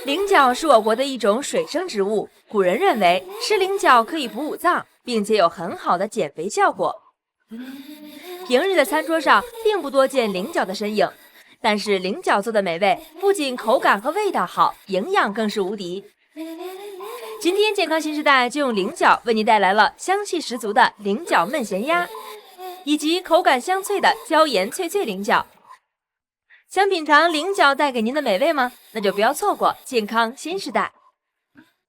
菱角是我国的一种水生植物，古人认为吃菱角可以补五脏，并且有很好的减肥效果。平日的餐桌上并不多见菱角的身影，但是菱角做的美味，不仅口感和味道好，营养更是无敌。今天健康新时代就用菱角为您带来了香气十足的菱角焖咸鸭，以及口感香脆的椒盐脆脆菱角。想品尝菱角带给您的美味吗？那就不要错过健康新时代。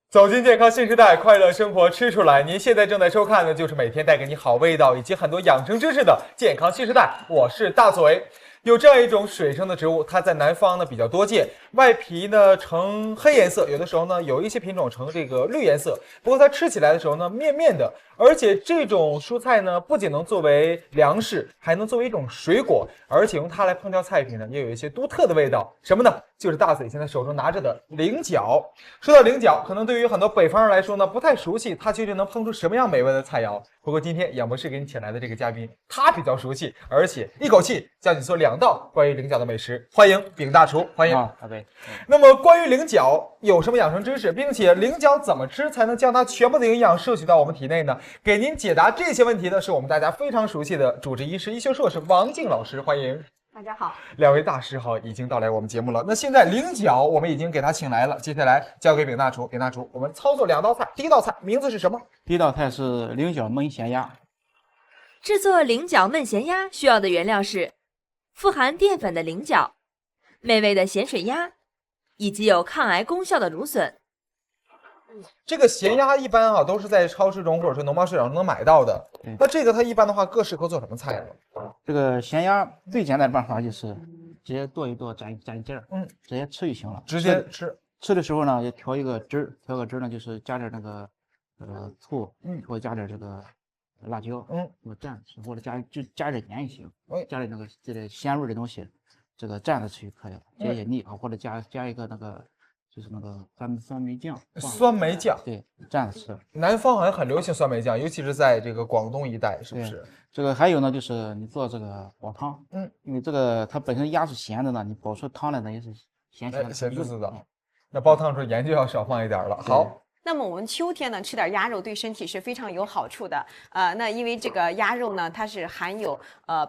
走进健康新时代，快乐生活吃出来。您现在正在收看的就是每天带给你好味道以及很多养生知识的健康新时代，我是大嘴。有这样一种水生的植物，它在南方呢比较多见，外皮呢呈黑颜色，有的时候呢有一些品种呈这个绿颜色。不过它吃起来的时候呢面面的，而且这种蔬菜呢不仅能作为粮食，还能作为一种水果，而且用它来烹调菜品呢也有一些独特的味道。什么呢？就是大嘴现在手中拿着的菱角。说到菱角，可能对于很多北方人来说呢不太熟悉，它究竟能烹出什么样美味的菜肴？不过今天演播室给你请来的这个嘉宾，他比较熟悉，而且一口气教你做2道关于菱角的美食。欢迎丙大厨，欢迎。对。那么关于菱角有什么养生知识，并且菱角怎么吃才能将它全部的营养摄取到我们体内呢？给您解答这些问题的是我们大家非常熟悉的主治医师、医学硕士王静老师，欢迎。大家好，2位大师好，已经到来我们节目了。那现在菱角我们已经给他请来了，接下来交给丙大厨。丙大厨，我们操作2道菜，第一道菜名字是什么？第一道菜是菱角焖咸鸭。制作菱角焖咸鸭需要的原料是富含淀粉的菱角、美味的咸水鸭，以及有抗癌功效的芦笋。这个咸鸭一般都是在超市中或者是农贸市场中能买到的。那这个它一般的话各适合做什么菜呢？这个咸鸭最简单的办法就是直接剁一剁，蘸一劲儿，直接吃就行了。直接吃。吃的时候呢，也调一个汁儿，调个汁儿呢，就是加点那个醋，或者加点这个辣椒，我蘸吃，或者加点盐也行，加点那个这类鲜味的东西，这个蘸着吃就可以了，解解腻啊，或者加一个那个。就是那个酸梅酱，酸梅酱，对，蘸着吃。南方好像很流行酸梅酱，尤其是在这个广东一带，是不是？这个还有呢，就是你做这个煲汤，因为这个它本身鸭是咸的呢，你煲出汤来呢也是咸滋滋的。那煲汤的时候盐就要少放一点了。好。那么我们秋天呢吃点鸭肉对身体是非常有好处的。那因为这个鸭肉呢，它是含有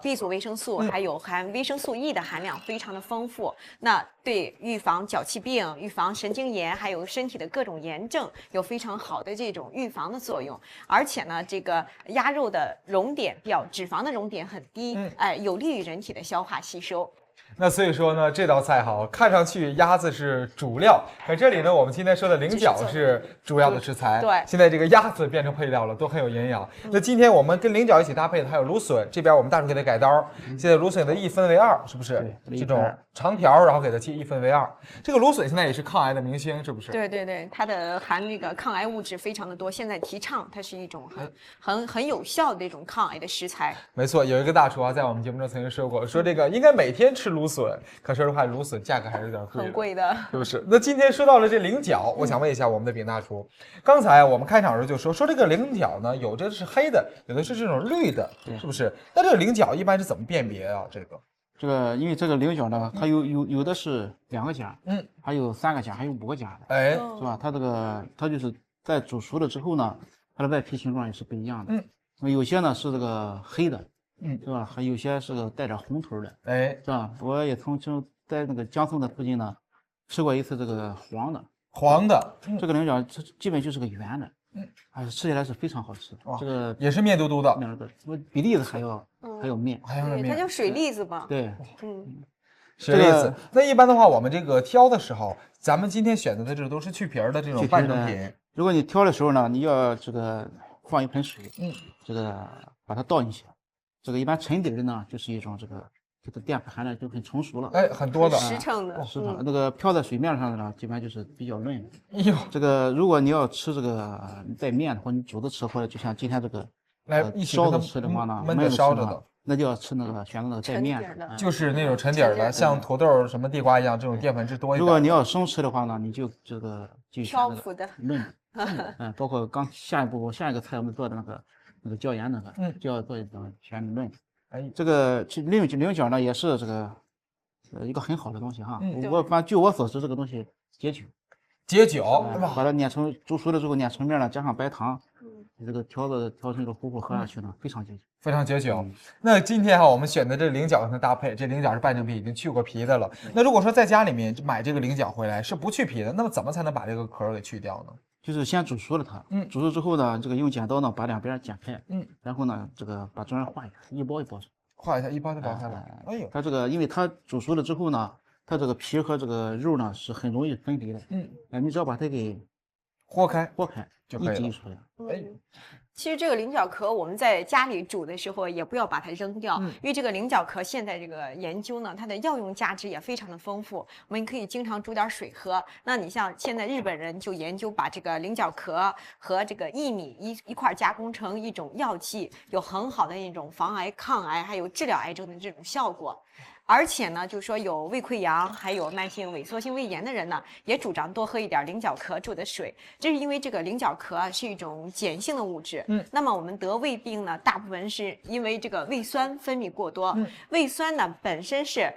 B 族维生素，还有含维生素 E 的含量非常的丰富。那对预防脚气病、预防神经炎，还有身体的各种炎症有非常好的这种预防的作用。而且呢，这个鸭肉的熔点脂肪的熔点很低，有利于人体的消化吸收。那所以说呢，这道菜好，看上去鸭子是主料，可这里呢，我们今天说的菱角是主要的食材。对，现在这个鸭子变成配料了，都很有营养。那今天我们跟菱角一起搭配的还有芦笋，这边我们大厨给它改刀，现在芦笋的1分为2，是不是？这种长条，然后给它切1分为2。这个芦笋现在也是抗癌的明星，是不是？对对对，它的含那个抗癌物质非常的多，现在提倡它是一种很有效的一种抗癌的食材。没错，有一个大厨在我们节目中曾经说过，说这个应该每天吃芦笋，可说实话，芦笋价格还是有点贵，很贵的，是不是？那今天说到了这菱角，我想问一下我们的丙大厨，刚才我们开场的时候就说这个菱角呢，有的是黑的，有的是这种绿的，是不是？那这个菱角一般是怎么辨别啊？这个因为这个菱角呢，它有的是2个荚，还有3个荚，还有5个荚的，是吧？它就是在煮熟了之后呢，它的外皮形状也是不一样的，有些呢是这个黑的。是吧？还有些是个带点红头的，是吧？我也曾经在那个江苏的附近呢，吃过一次这个黄的，这个菱角基本就是个圆的，吃起来是非常好吃。这个也是面嘟嘟的，比栗子还有面，它叫水栗子吧？对，水栗子。那一般的话，我们这个挑的时候，咱们今天选择的这都是去皮儿的这种半成品。如果你挑的时候呢，你要这个放一盆水，这个把它倒进去。这个一般沉底的呢，就是一种这个淀粉含量就很成熟了，很多的实诚的，那个漂在水面上的呢，基本上就是比较嫩的。这个如果你要吃这个带面或者你煮着吃，或者就像今天这个烧着吃的话呢，焖着烧着的，那就要吃那个选择那个带面的，就是那种沉底的，像土豆什么地瓜一样，这种淀粉质多一点。如果你要生吃的话呢，你就漂浮的嫩的，包括下一个菜我们做的那个椒盐那个，就要做一种全嫩。这个菱角呢也是这个一个很好的东西哈。据我所知，这个东西解酒。解酒，把它碾成煮熟了之后碾成面了，加上白糖，这个调成一个糊糊喝下去呢，非常解酒。非常解酒。那今天我们选的这菱角的搭配，这菱角是半成品，已经去过皮的了。那如果说在家里面买这个菱角回来是不去皮的，那么怎么才能把这个壳给去掉呢？就是先煮熟了它，煮熟之后呢，这个用剪刀呢把两边剪开，然后呢这个把中间划一下，一包一包划一下，一包就剥开了。哎呦，它这个因为它煮熟了之后呢，它这个皮和这个肉呢是很容易分离的，你只要把它给豁开就可以了，一挤出来。哎。其实这个菱角壳我们在家里煮的时候也不要把它扔掉，因为这个菱角壳现在这个研究呢，它的药用价值也非常的丰富，我们可以经常煮点水喝。那你像现在日本人就研究把这个菱角壳和这个薏米一块加工成一种药剂，有很好的一种防癌、抗癌还有治疗癌症的这种效果。而且呢，就是说有胃溃疡还有慢性萎缩性胃炎的人呢，也主张多喝一点菱角壳煮的水。这是因为这个菱角壳是一种碱性的物质。那么我们得胃病呢，大部分是因为这个胃酸分泌过多。胃酸呢本身是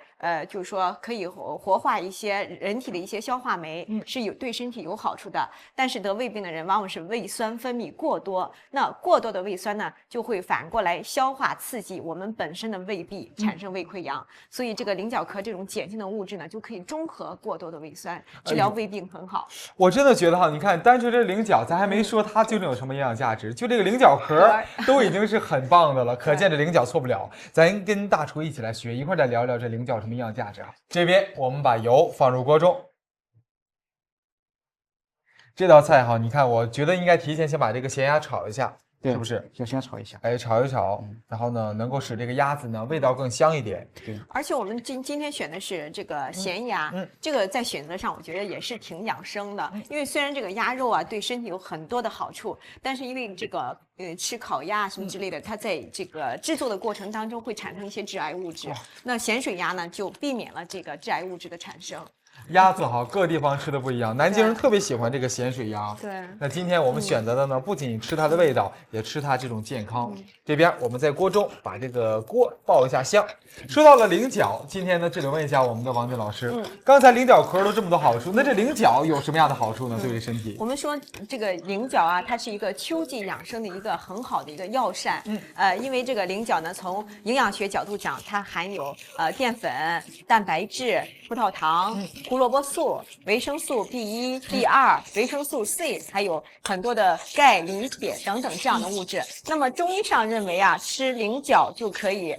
就是说可以活化一些人体的一些消化酶，是对身体有好处的。但是得胃病的人往往是胃酸分泌过多，那过多的胃酸呢，就会反过来消化刺激我们本身的胃壁，产生胃溃疡。所以这个菱角壳这种碱性的物质呢，就可以中和过多的胃酸，治疗胃病很好。我真的觉得你看单纯这菱角，咱还没说它究竟有什么营养价值，就这个菱角壳都已经是很棒的了，可见这菱角错不了。咱跟大厨一起来学，一块再聊聊这菱角什么营养价值啊。这边我们把油放入锅中，这道菜你看，我觉得应该提前先把这个咸鸭炒一下。是不是先炒一下？哎，炒一炒，然后呢，能够使这个鸭子呢味道更香一点。对，而且我们今天选的是这个咸鸭，这个在选择上我觉得也是挺养生的。因为虽然这个鸭肉啊对身体有很多的好处，但是因为这个吃烤鸭什么之类的，它在这个制作的过程当中会产生一些致癌物质。那咸水鸭呢就避免了这个致癌物质的产生。鸭子各地方吃的不一样，南京人特别喜欢这个咸水鸭。对，那今天我们选择的呢，不仅吃它的味道，也吃它这种健康。这边我们在锅中把这个锅爆一下香。说到了菱角，今天呢，这里问一下我们的王俊老师，刚才菱角壳都这么多好处，那这菱角有什么样的好处呢？对于身体？我们说这个菱角啊，它是一个秋季养生的一个很好的一个药膳。因为这个菱角呢，从营养学角度讲，它含有淀粉、蛋白质、葡萄糖、胡萝卜素、维生素 B1、B2、维生素 C， 还有很多的钙、磷、铁等等这样的物质。那么中医上认为啊，吃菱角就可以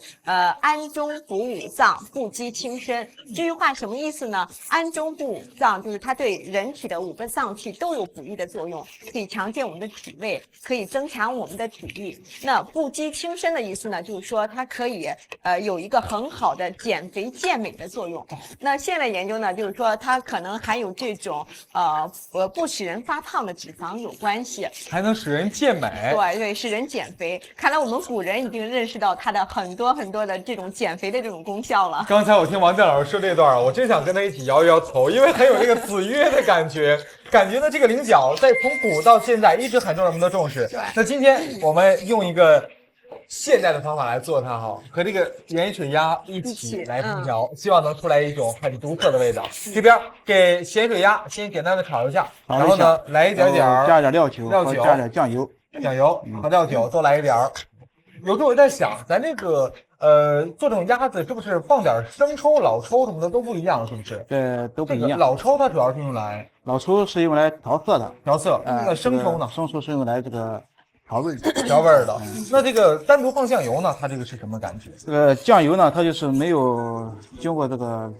安中补五脏，不饥轻身。这句话什么意思呢？安中补五脏就是它对人体的5个脏器都有补益的作用，可以强健我们的体味，可以增强我们的体力。那不饥轻身的意思呢，就是说它可以有一个很好的减肥健美的作用。那现在研究呢，就是说它可能含有这种不使人发胖的脂肪有关系，还能使人健美。对，使人减肥。看来我们古人已经认识到它的很多的这种减肥的这种功效了。刚才我听王健老师说这段我真想跟他一起摇一摇头，因为很有这个子曰的感觉。感觉呢，这个菱角在从古到现在一直很受人们的重视。对。那今天我们用一个现代的方法来做它和这个盐水鸭一起来烹调，希望能出来一种很独特的味道。这边给咸水鸭先简单的炒一下，然后呢来一点加点料酒，加点酱油和料酒都来一点。有时候我在想，咱这个做这种鸭子是不是放点生抽、老抽什么的都不一样，是不是？都不一样。老抽它主要是用来，老抽是用来调色的，那生抽呢？生抽是用来这个调味的。那这个单独放酱油呢？它这个是什么感觉？这个酱油呢，它就是没有经过这个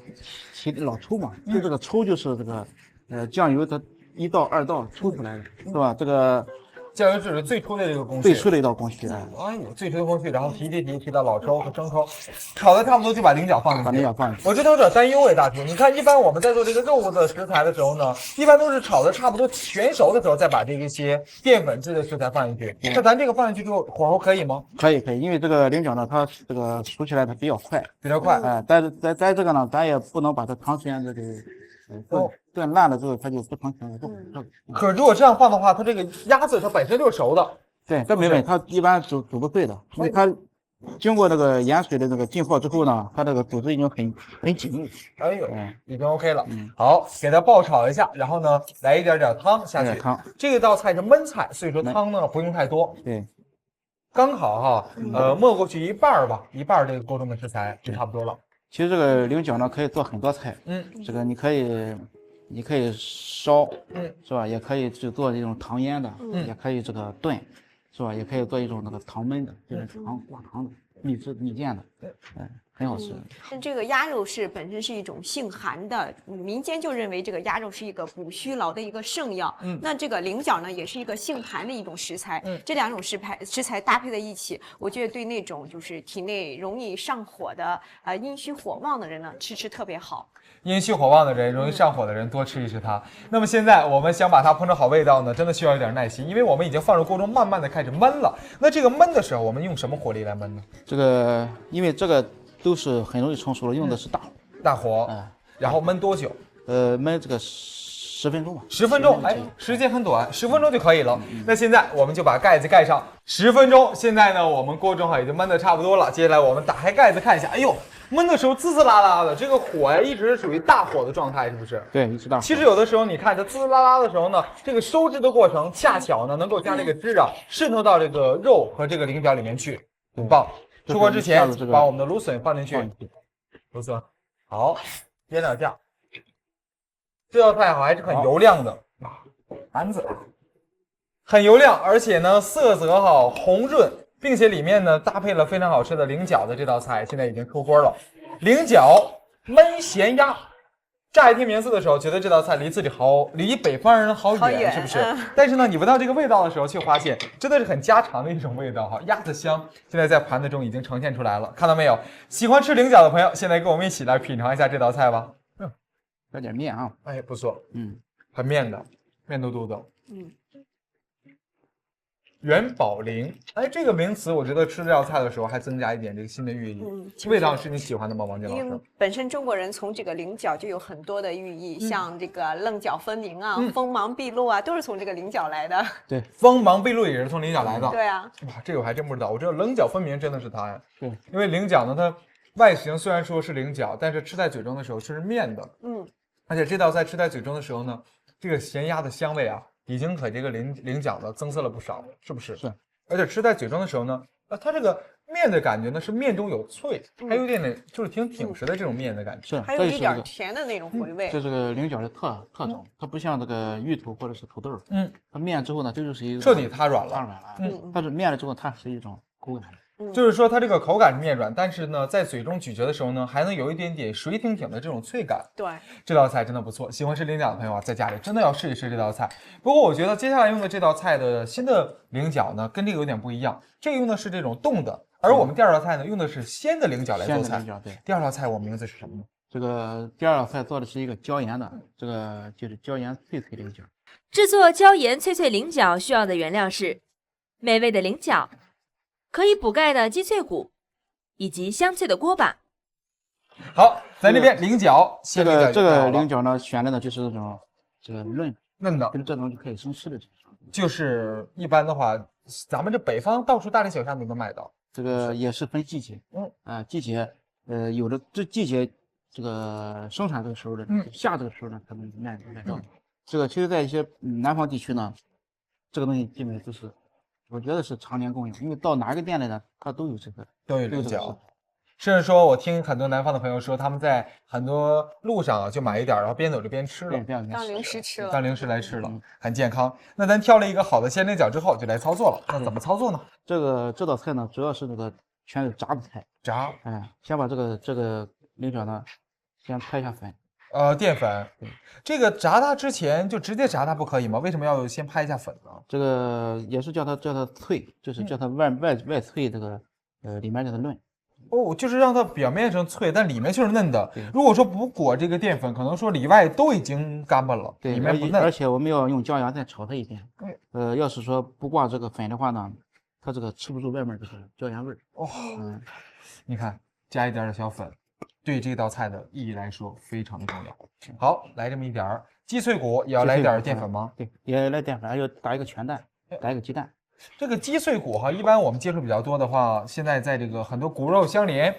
老抽嘛，就这个抽就是这个酱油它1道2道抽出来的，是吧？这个酱油只是最初的这个工序，最初的一道工序。哎呦，最初的工序，然后提到老抽和生抽，炒的差不多就把菱角放进去。我这都有点担忧大厨。你看，一般我们在做这个肉的食材的时候呢，一般都是炒的差不多全熟的时候，再把这一些淀粉质的食材放进去。那咱这个放进去之后，火候可以吗？可以，因为这个菱角呢，它这个熟起来它比较快。但是在这个呢，咱也不能把它长时间的炖烂了之后，它就不成型了。可如果这样放的话，它这个鸭子它本身就是熟的。对，这没问题，它一般煮不碎的，因为它经过那个盐水的那个浸泡之后呢，它这个组织已经很紧密。哎呦，已经 OK 了。好，给它爆炒一下，然后呢，来一点汤下去。这道菜是焖菜，所以说汤呢不用太多。对，刚好哈，没过去一半吧，一半这个锅中的食材就差不多了。其实这个菱角呢可以做很多菜。这个你可以烧，是吧？也可以去做这种糖腌的，也可以这个炖。是吧？也可以做一种那个糖焖的，就是挂糖的、蜜饯的，很好吃。这个鸭肉本身是一种性寒的，民间就认为这个鸭肉是一个补虚劳的一个圣药。那这个菱角呢，也是一个性寒的一种食材。这两种食材搭配在一起，我觉得对那种就是体内容易上火的阴虚火旺的人呢，吃特别好。阴虚火旺的人，容易上火的人，多吃一吃它。那么现在我们想把它烹成好味道呢，真的需要一点耐心，因为我们已经放入锅中，慢慢的开始焖了。那这个焖的时候，我们用什么火力来焖呢？这个因为这个都是很容易成熟了，用的是大火。然后焖多久？焖这个10分钟吧。10分钟，哎，时间很短，10分钟就可以了。那现在我们就把盖子盖上10分钟。现在呢，我们锅正好已经焖的差不多了。接下来我们打开盖子看一下，哎呦，焖的时候滋滋啦啦的，这个火呀一直是属于大火的状态，是不是？对，一直大火。其实有的时候你看它滋滋啦啦的时候呢，这个收汁的过程恰巧呢能够将这个汁啊渗透到这个肉和这个菱角里面去，很棒。出锅之前把我们的芦笋放进去，芦笋好，腌点酱。这道菜好还是很油亮的啊，丸子很油亮，而且呢色泽好红润。并且里面呢搭配了非常好吃的菱角的这道菜，现在已经出锅了。菱角焖咸鸭，乍一听名字的时候，觉得这道菜离北方人好远，是不是？但是呢，你闻到这个味道的时候，却发现真的是很家常的一种味道哈，鸭子香。现在在盘子中已经呈现出来了，看到没有？喜欢吃菱角的朋友，现在跟我们一起来品尝一下这道菜吧。来点面啊，哎，不错，很面的，面嘟嘟的，元宝菱，哎，这个名词我觉得吃这道菜的时候还增加一点这个新的寓意。味道是你喜欢的吗，王健老师？本身中国人从这个菱角就有很多的寓意，像这个棱角分明啊、锋芒毕露啊，都是从这个菱角来的。对，锋芒毕露也是从菱角来的。对啊，哇，这个我还真不知道。我知道棱角分明真的是它呀。对，因为菱角呢，它外形虽然说是菱角，但是吃在嘴中的时候却是面的。而且这道菜吃在嘴中的时候呢，这个咸鸭的香味啊，已经给这个菱角呢增色了不少，是不是？是。而且吃在嘴中的时候呢，它这个面的感觉呢是面中有脆，还有一点点就是挺挺实的这种面的感觉，是，还有一点甜的那种回味。这是个菱角的特征，它不像这个芋头或者是土豆，它面之后呢，这就是一个彻底塌软了，它是面了之后，它是一种口感。就是说它这个口感是面软，但是呢，在嘴中咀嚼的时候呢，还能有一点点水挺挺的这种脆感。对，这道菜真的不错，喜欢吃菱角的朋友啊，在家里真的要试一试这道菜。不过我觉得接下来用的这道菜的新的菱角呢，跟这个有点不一样，这个用的是这种冻的，而我们第二道菜呢，用的是鲜的菱角来做菜。对，第二道菜我名字是什么呢？这个第二道菜做的是一个椒盐的，这个就是椒盐脆脆菱角。制作椒盐脆脆菱角需要的原料是美味的菱角、可以补钙的鸡脆骨以及香脆的锅巴。好，咱这边菱角，这个菱角呢，选的呢就是这个嫩的，跟这种就可以生吃的。就是一般的话，咱们这北方到处大街小巷都能买到。这个也是分季节，季节，有的这季节这个生产这个时候的，下这个时候呢，可能卖到。这个其实，在一些南方地区呢，这个东西基本就是。我觉得是常年供应，因为到哪个店里呢，它都有菱角，甚至说我听很多南方的朋友说，他们在很多路上啊就买一点，然后边走着边吃了，当零食吃了，当零食来吃了，很健康。那咱挑了一个好的鲜菱角之后，就来操作了。那怎么操作呢？这道菜呢，主要是全是炸的菜，先把这个菱角呢，先拍一下粉。淀粉，这个炸它之前就直接炸它不可以吗？为什么要先拍一下粉呢？这个也是叫它脆，就是叫它外脆，这个里面叫它嫩。哦，就是让它表面上脆，但里面就是嫩的。如果说不裹这个淀粉，可能说里外都已经干巴了，里面不嫩。而且我们要用椒盐再炒它一遍。要是说不挂这个粉的话呢，它这个吃不住外面这个椒盐味儿。你看加一点的小粉。对这道菜的意义来说非常的重要。好，来这么一点儿鸡脆骨，也要来点淀粉吗？对，也来淀粉，还要打一个全蛋，打一个鸡蛋。这个鸡脆骨哈，一般我们接触比较多的话，现在在这个很多骨肉相连，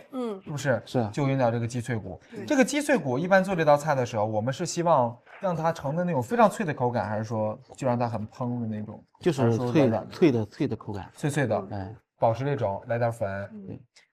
是不是？是，就用到这个鸡脆骨。这个鸡脆骨一般做这道菜的时候，我们是希望让它成的那种非常脆的口感，还是说就让它很蓬的那种？就是脆的口感，脆的，保持这种，来点粉。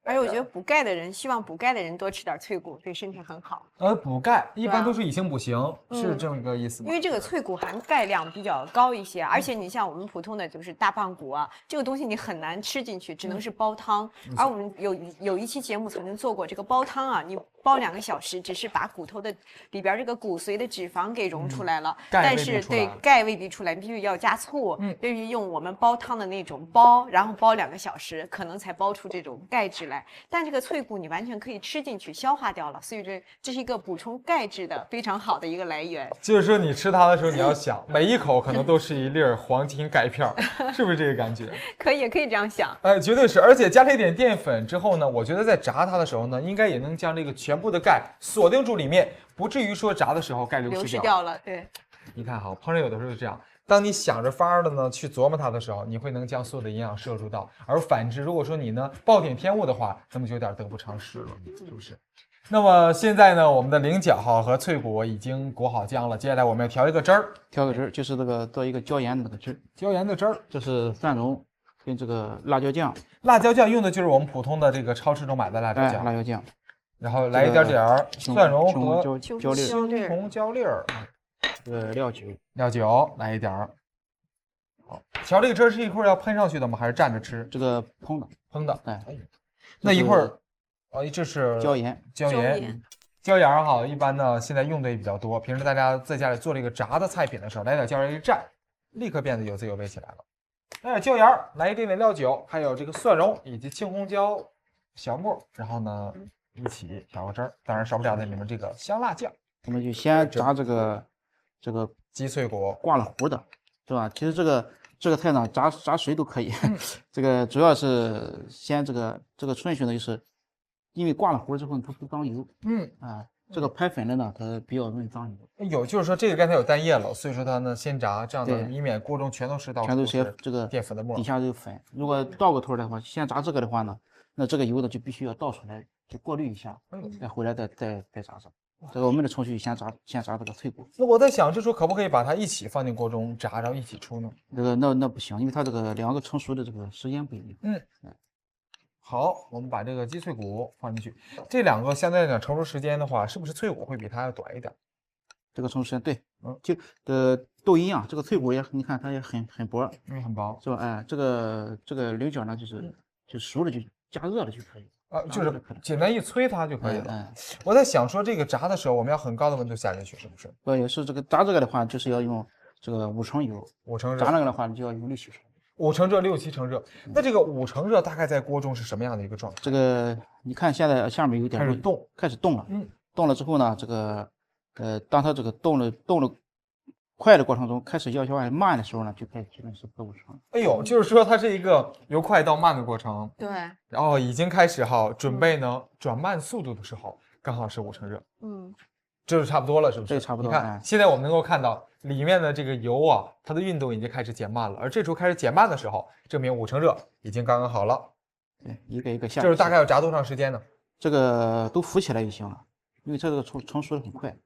而且我觉得补钙的人，希望补钙的人多吃点脆骨，对身体很好。补钙一般都是以形补形，是这么一个意思吗？因为这个脆骨含钙量比较高一些，而且你像我们普通的就是大棒骨啊，这个东西你很难吃进去，只能是煲汤。而我们有一期节目曾经做过这个煲汤啊，你煲2个小时，只是把骨头的里边这个骨髓的脂肪给溶出来了，但是对钙未必出来，必须要加醋，必须用我们煲汤的那种煲，然后煲2个小时，可能才煲出这种钙质来。但这个脆骨你完全可以吃进去，消化掉了，所以这是一个补充钙质的非常好的一个来源。就是说你吃它的时候，你要想每一口可能都是一粒黄金钙片，是不是这个感觉？可以这样想。绝对是，而且加了一点淀粉之后呢，我觉得在炸它的时候呢，应该也能将这个全部的钙锁定住里面，不至于说炸的时候钙流失掉了。对，你看好烹饪有的时候是这样。当你想着法儿的呢去琢磨它的时候，你会能将所有的营养摄入到；而反之，如果说你呢暴殄天物的话，那么就有点得不偿失了，是不是？那么现在呢，我们的菱角和脆骨已经裹好浆了，接下来我们要调一个汁儿，就是这个做一个椒盐的那个汁儿，椒盐的汁儿，这是蒜蓉跟这个辣椒酱，辣椒酱用的就是我们普通的这个超市中买的辣椒酱，辣椒酱，然后来一点蒜蓉和椒粒，青红椒粒儿。料酒来一点儿。好，调这个汁儿是一会儿要喷上去的吗？还是蘸着吃？这个烹的。那一会儿，这是椒盐。椒盐哈，一般呢现在用的也比较多。平时大家在家里做这个炸的菜品的时候，来点椒盐一蘸，立刻变得有滋有味起来了。来点椒盐，来一点点料酒，还有这个蒜蓉以及青红椒小末，然后呢一起调个汁儿。当然少不了的你们这个香辣酱。我们就先炸这个鸡脆骨挂了糊的，是吧？其实这个菜呢，炸谁都可以。这个主要是先这个顺序呢，就是因为挂了糊之后它不脏油。这个拍粉的呢，它比较容易脏油。就是说这个刚才有蛋液了，所以说它呢先炸，这样呢以免锅中全都是些这个淀粉的沫，底下有粉。如果倒过头的话，先炸这个的话呢，那这个油呢就必须要倒出来，就过滤一下，再回来再炸上。这个我们的程序先炸这个脆骨。那我在想，这时候可不可以把它一起放进锅中炸，然后一起出呢？那不行，因为它这个2个成熟的这个时间不一样。好，我们把这个鸡脆骨放进去。这2个相对来讲成熟时间的话，是不是脆骨会比它要短一点？这个成熟时间对，就都一样。这个脆骨也，你看它也很薄，很薄，是吧？这个菱角呢，就熟了就加热了就可以。就是简单一催它就可以了。我在想说，这个炸的时候我们要很高的温度下进去，是不是？也是这个炸这个的话，就是要用这个5成油，5成热。炸那个的话，就要用6、7成。5成热，6、7成热。那这个5成热大概在锅中是什么样的一个状态？这个你看现在下面有点开始动了。动了之后呢，这个当它这个动了快的过程中，开始要慢的时候呢，就开始基本是5成。就是说它是一个由快到慢的过程。对。然后已经开始准备呢转慢速度的时候，刚好是5成热。这就差不多了，是不是？对，差不多。你看，现在我们能够看到里面的这个油它的运动已经开始减慢了，而这时候开始减慢的时候，证明5成热已经刚刚好了。对，一个一个下。这是大概要炸多长时间呢？这个都浮起来就行了，因为这个成熟的很快。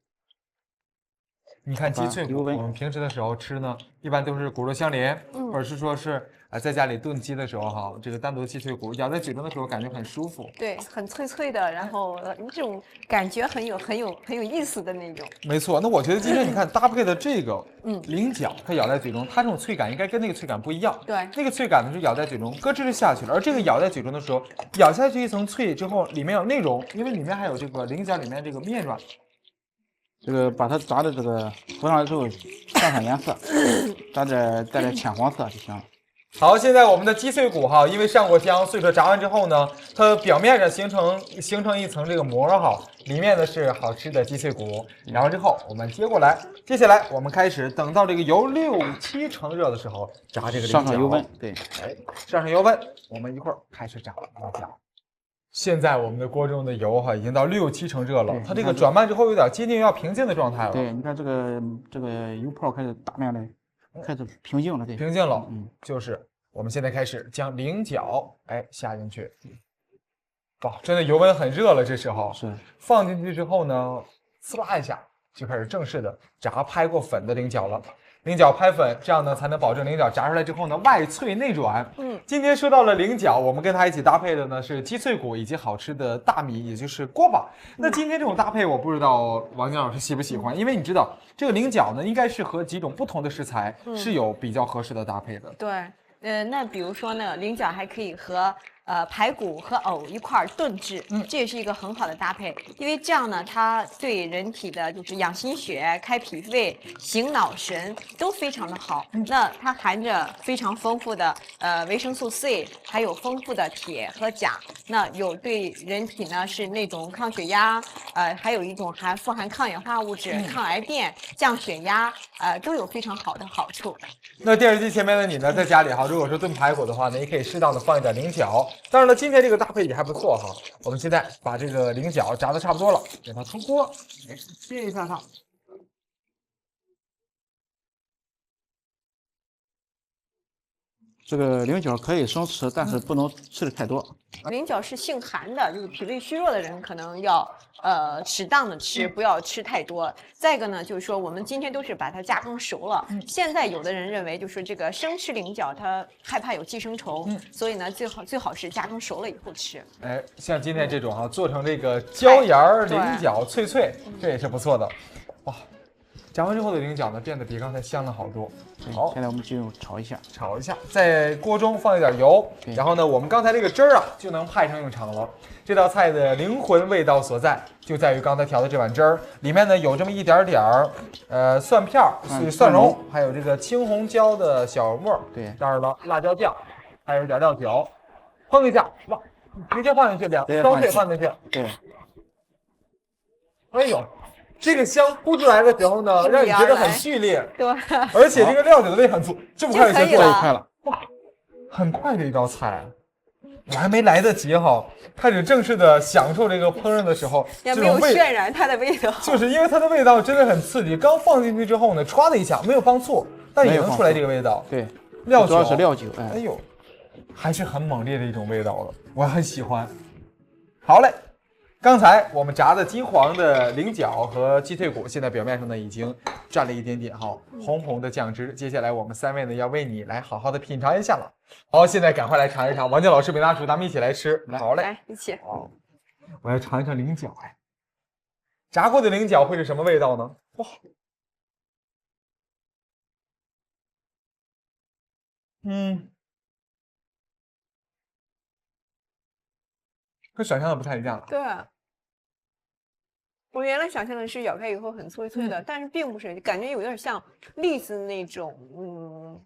你看鸡脆骨，我们平时的时候吃呢，一般都是骨肉相连，或者是说是在家里炖鸡的时候这个单独的鸡脆骨咬在嘴中的时候感觉很舒服，对，很脆脆的，然后这种感觉很有意思的那种。没错，那我觉得今天你看搭配的这个菱角，它咬在嘴中，它这种脆感应该跟那个脆感不一样。对，那个脆感呢是咬在嘴中咯吱就下去了，而这个咬在嘴中的时候，咬下去一层脆之后，里面有内容，因为里面还有这个菱角里面这个面软。这个把它炸的这个浮上来之后，上颜色，带点浅黄色就行了。好，现在我们的鸡脆骨因为上过浆，所以说炸完之后呢，它表面上形成一层这个膜里面呢是好吃的鸡脆骨。然后之后我们接过来，接下来我们开始等到这个油6、7成热的时候炸这个菱角。上油温，对，上油温，我们一会儿开始炸菱角。现在我们的锅中的油已经到6、7成热了，它这个转慢之后有点接近要平静的状态了。对，你看这个油泡开始大量的开始平静了，对，平静了，就是我们现在开始将菱角下进去。哇，真的油温很热了，这时候是放进去之后呢，呲啦一下就开始正式的炸拍过粉的菱角了。菱角拍粉，这样呢才能保证菱角炸出来之后呢外脆内软。今天说到了菱角，我们跟它一起搭配的呢是鸡脆骨以及好吃的大米，也就是锅巴。那今天这种搭配，我不知道王江老师喜不喜欢，因为你知道这个菱角呢，应该是和几种不同的食材是有比较合适的搭配的。对，那比如说呢，菱角还可以和排骨和藕一块儿炖制，这也是一个很好的搭配，因为这样呢，它对人体的就是养心血、开脾胃、醒脑神都非常的好。那它含着非常丰富的维生素 C， 还有丰富的铁和钾，那有对人体呢是那种抗血压，还有一种富含抗氧化物质、抗癌变、降血压，都有非常好的好处。那电视机前面的你呢，在家里如果说炖排骨的话呢，也可以适当的放一点菱角。当然了，今天这个搭配也还不错哈。我们现在把这个菱角炸的差不多了，给它出锅，切一下它。这个菱角可以生吃，但是不能吃的太多。菱角是性寒的，就是脾胃虚弱的人可能要适当的吃，不要吃太多。再一个呢，就是说我们今天都是把它加工熟了。现在有的人认为就是这个生吃菱角，他害怕有寄生虫，所以呢最好是加工熟了以后吃。像今天这种做成这个椒盐菱角脆脆，这也是不错的。哇，炸完之后的菱角呢，变得比刚才香了好多。好，现在我们就炒一下，在锅中放一点油，然后呢，我们刚才这个汁儿就能派上用场了。这道菜的灵魂味道所在，就在于刚才调的这碗汁儿，里面呢有这么一点点蒜片、蒜蓉，还有这个青红椒的小末，对，当然了，辣椒酱，还有一点料酒，烹一下，哇，直接放进去，烧水放进去，对，哎呦。这个香扑出来的时候呢，让你觉得很剧烈，对，而且这个料酒的味很足，这么快就做一块了，哇，很快的一道菜，我还没来得及开始正式的享受这个烹饪的时候，也没有渲染它的味道，就是因为它的味道真的很刺激，刚放进去之后呢，歘的一下，没有放醋，但也能出来这个味道，对，料酒主要是料酒，哎呦，还是很猛烈的一种味道了，我很喜欢。好嘞。刚才我们炸的金黄的菱角和鸡腿骨，现在表面上呢已经蘸了一点点红红的酱汁。接下来我们3位呢要为你来好好的品尝一下了。好，现在赶快来尝一尝王健老师美大厨，咱们一起来吃。好嘞，来一起。好，我要尝一尝菱角炸过的菱角会是什么味道呢？哇，跟想象的不太一样了。对，我原来想象的是咬开以后很脆脆的，但是并不是，感觉有点像栗子那种，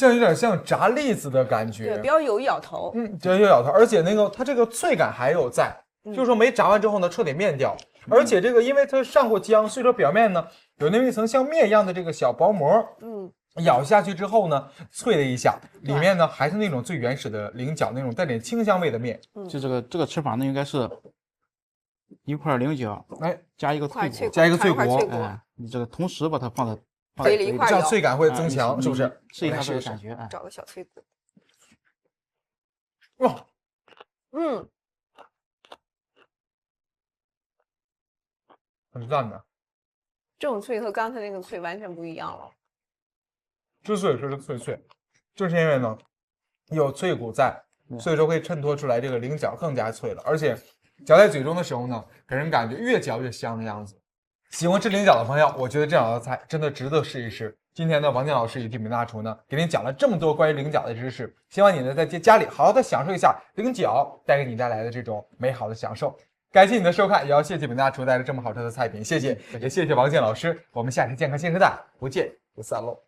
有点像炸栗子的感觉，对，比较有咬头，比较有咬头，而且它这个脆感还有在，就是说没炸完之后呢彻底面掉，而且这个因为它上过浆，所以说表面呢有那么一层像面一样的这个小薄膜，咬下去之后呢，脆了一下，里面呢还是那种最原始的菱角那种带点清香味的面。就这个吃法呢，应该是一块菱角，加一个脆骨，加一个脆骨，你这个同时把它放在嘴里一块，这样脆感会增强，是不是？试一下这个感觉，找个小脆骨。哇，很赞的。这种脆和刚才那个脆完全不一样了。之所以说是脆，就是因为呢有脆骨在，所以说会衬托出来这个菱角更加脆了，而且嚼在嘴中的时候呢，给人感觉越嚼越香的样子。喜欢吃菱角的朋友，我觉得这两道菜真的值得试一试。今天呢，王健老师以及美大厨呢，给您讲了这么多关于菱角的知识，希望你呢在家里好好的享受一下菱角带给你带来的这种美好的享受。感谢你的收看，也要谢谢美大厨带来这么好吃的菜品，谢谢，也谢谢王健老师。我们下期健康新时代不见不散喽。